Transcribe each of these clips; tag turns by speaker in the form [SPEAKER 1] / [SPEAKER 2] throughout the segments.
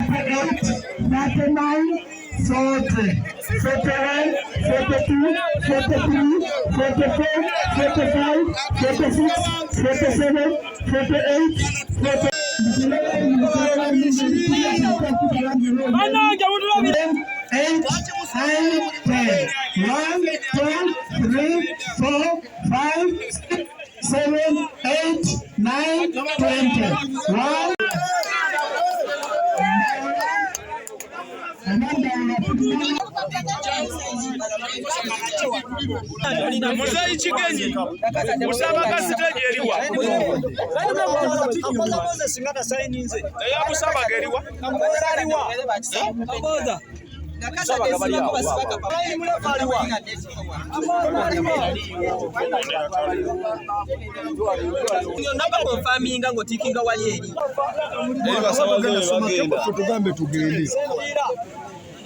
[SPEAKER 1] 39, 40, 41, 42, 43, 44, 45, 46, 47, 48, 48. Eight, 9, 10. 1, 2, 3, 4, 5, 6, 7, 8, 9, 20. 1.
[SPEAKER 2] Muzayi chigenyi musaba kasiteji eriwa singata sayininze eya musaba geriwa aboza namba konfaminga ngo tikinga wali
[SPEAKER 3] tugambe tugende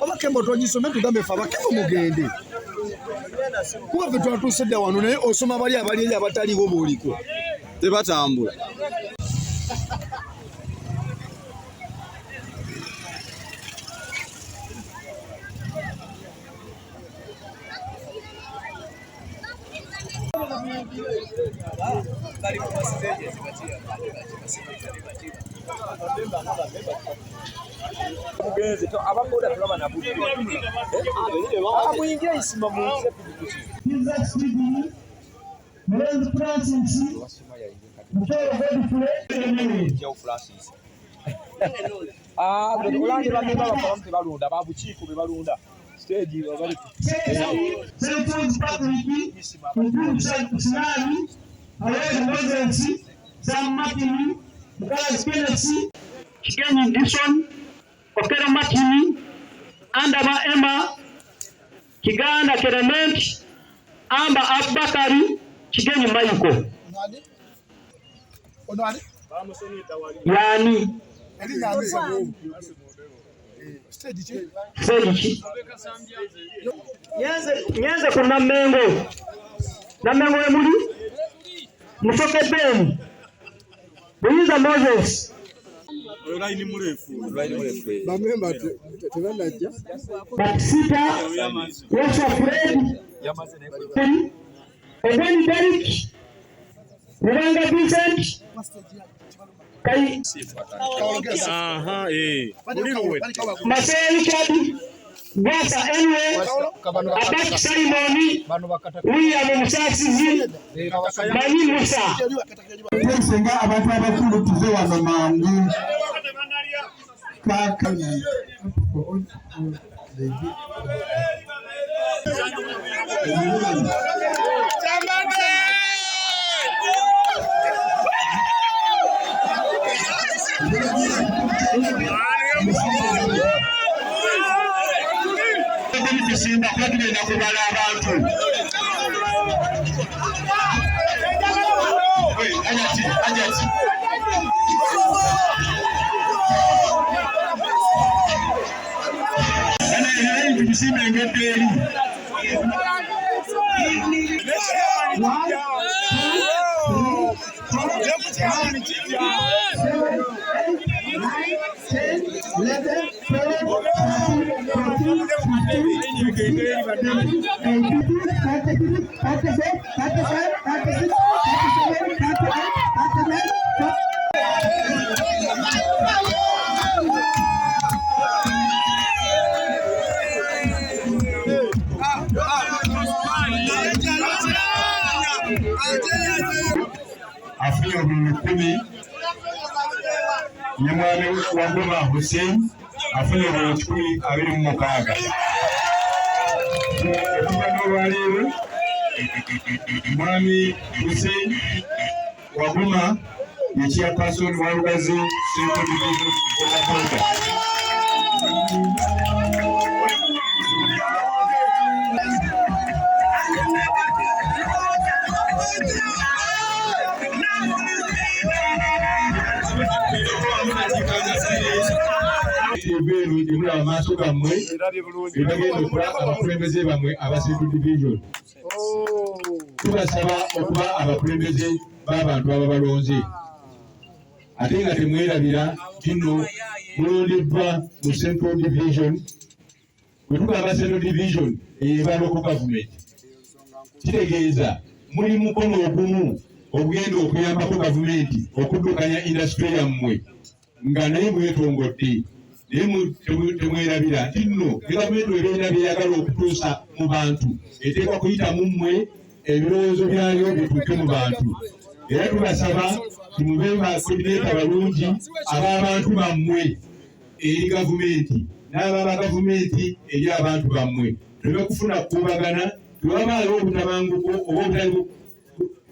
[SPEAKER 3] abakembo tonyisome tugambe fa abakembo mugende kuba fe twatusedda wano naye osoma bali eri abataliwo booliko tebatambula
[SPEAKER 1] Okera Matini, Andaba Emma, Kiganda Keremet, Amba Abakari, Chigenyi Mayuko. Yani. Nyanza kuna mengo. Na mengo emuli. Mufoke Ben. Buyiza Moses.
[SPEAKER 2] Ulaini mrefu.
[SPEAKER 3] Bamemba tebandajja
[SPEAKER 1] Baksita Washa Fred Ebeni Derek Rwanga Vincent Kai
[SPEAKER 2] Aha
[SPEAKER 1] Masaya Richard Gwasa Enwe Abaki Salimoni William Musasizi Mani Musa Senga abantu abakulu tuze wano mangu Kaka Simba kwa tugenda kubala abantu Ajati Simba ngedeli Afio Bulukumi Nyamwami wa Ngoma Hussein afune Bulukumi abiri mu mukaaga Tubanowaliwe Mwami Hussein wa Ngoma Yechia Person wa Lugazi Central Division Maaso gamwe ebagenda okuba abakulembeze bamwe aba Central Division. Tubasaba okuba abakulembeze b'abantu ababalonze ate nga temwerabira nti nno mulondeddwa mu Central Division. Bwe tugamba Central Division eba local government, kitegeeza muli mukono ogumu ogenda okuyambako gavumenti okuddukanya industry yammwe nga naye mwetongodde naye temwerabira nti nno gavumenti ebeera byeyagala okutuusa mu bantu eteekwa kuyita mu mmwe ebirowoozo byayo bituuke mu bantu. Era tubasaba timube bakoordinator balungi ab'abantu bammwe eri gavumenti n'ababa gavumenti eri abantu bammwe. Tuleme kufuna kuubagana, tewabaawo obutabanguko oba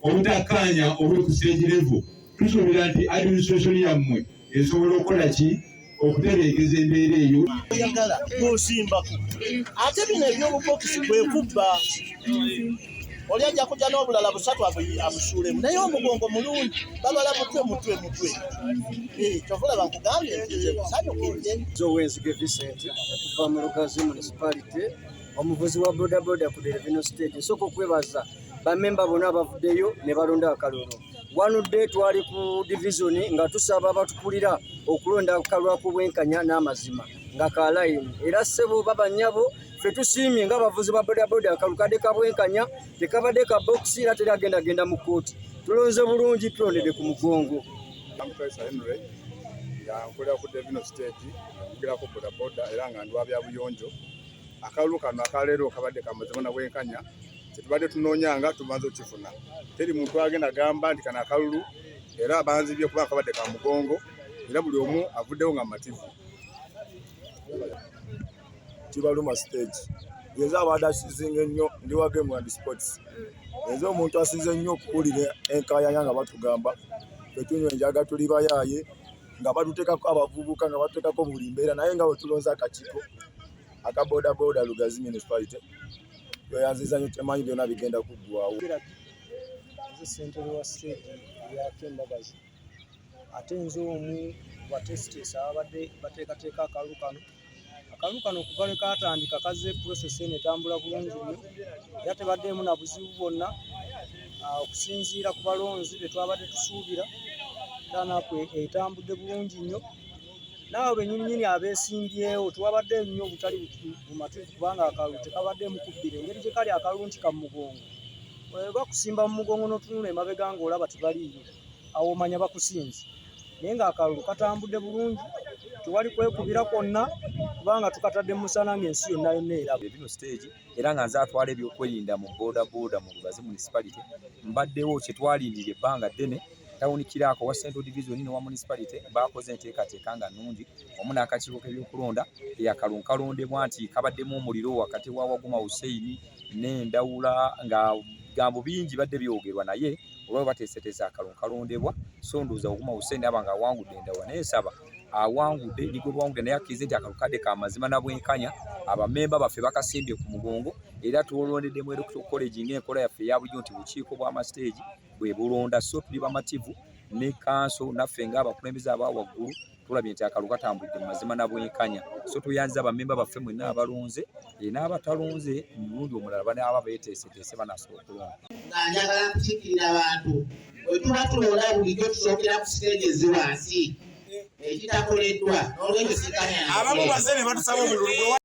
[SPEAKER 1] obutakkaanya obuli ku stage level. Tusuubira nti administration yammwe esobola okukola ki okutereekeza embeera eyo.
[SPEAKER 4] Oyagala n'osimbako ate bino ebyobubokisi kwekubba oli ajja kujja n'obulala busatu abusuulemu naye omugongo mulungi babala mutwe kyovulaba nkugambye nsanyukidde.
[SPEAKER 5] Zowenzige Vincent okuva mu Lugazi municipality, omuvuzi wa bodaboda ku Derevino stage. Nsooka okwebaza bamemba bonna abavuddeyo ne balonda akalulu. Wanudde twali ku division nga tusaba abatupulira okulonda akalulu ak'obwenkanya n'amazima nga ka line. Era ssebo babanyabo ffe tusiimye ng'abavuzi ba bodaboda akalulu kadde ka bwenkanya tekabadde ka bokisi era teragendagenda mu kkooti. Tulonze bulungi tulondedde ku mugongo.
[SPEAKER 6] Nkolera ku Derevino stage nkolera bodaboda era nga ndi wa byabuyonjo. Akalulu kano akaleero kabadde kamazima na bwenkanya tetubadde tunoonyanga tumaze okifuna. Teri muntu agenda gamba nti kana akalulu era abanzibye kuba kabadde ka mugongo era buli omu avuddewo nga mativu.
[SPEAKER 7] Kibaluma stage yenza abadde asizinga ennyo ndi wa Game and Sports. Yenza omuntu asize nnyo okuwulira enkayanya nga batugamba tetunywa enjaga tuli bayaaye nga batuteekako abavubuka nga batuteekako buli mbeera naye nga bwe tulonze akakiiko aka bodaboda Lugazi municipality yanziza nnyo temanyi byonna bigenda kuggwawo.
[SPEAKER 5] Nze ssentebe wa stage ya Kembagazi ate nze omu batesitesi abadde bateekateeka akalulu kano. Akalulu kano okuva lwe kaatandika kazze process eno etambula bulungi nnyo era tebaddeemu na buzibu bwonna okusinziira ku balonzi be twabadde tusuubira tanaku etambudde bulungi nnyo. Naawe bennyininyini abeesimbyewo tewabadde nnyo obutali bumativu kubanga akalulu tekabadde mukubbira engeri gye kali akalulu nti ka mugongo. Bwe bakusimba mu mugongo n'otunula emabega ng'olaba tibaliiyo awo omanya bakusinze naye ng'akalulu katambudde bulungi tewali kwekubira kwonna kubanga tukatadde mu musana ng'ensi yonna eraba.
[SPEAKER 8] Derevino stage era nga nze atwala ebyokwerinda mu bodaboda mu Lugazi municipality mbaddewo kye twalindira ebbanga ddene. Tawuni Kiraako wa Central Division wa municipality bakoze enteekateeka nga nnungi wamu n'akakiiko k'ebyokulonda akalulu kalondebwa nti kabaddemu omuliro wakati wa Waguma Hussein n'Endawula nga gambo bingi badde byogerwa naye olwabo bateeseteesa akalulu kalondebwa so ndowooza Waguma Hussein aba nga awangudde Endawula naye nsaba awangudde nigwe bwangudde naye akkirize nti akalulu kadde ka mazima na bwenkanya abamemba baffe bakasimbye ku mugongo era tulondeddemu Electoral College ng'enkola yaffe eya bulijjo nti bukiiko bw'amasiteegi bwe bulonda so tuli bamativu ne kanso naffe ng'abakulembeze aba waggulu tulabye nti akalulu katambulidde mu mazima na bwenkanya so tuyanziza abamemba baffe mwenna abalonze n'abatalonze mulundi omulala banaaba beeteeseteese banasobola okulonda.
[SPEAKER 9] Njagala kukiikirira abantu bwe tuba tulonda bulijjo tusookera ku siteegi ezi wansi ekitakoleddwa n'olwekyo sikanya
[SPEAKER 2] abamu bazze ne batusaba omululu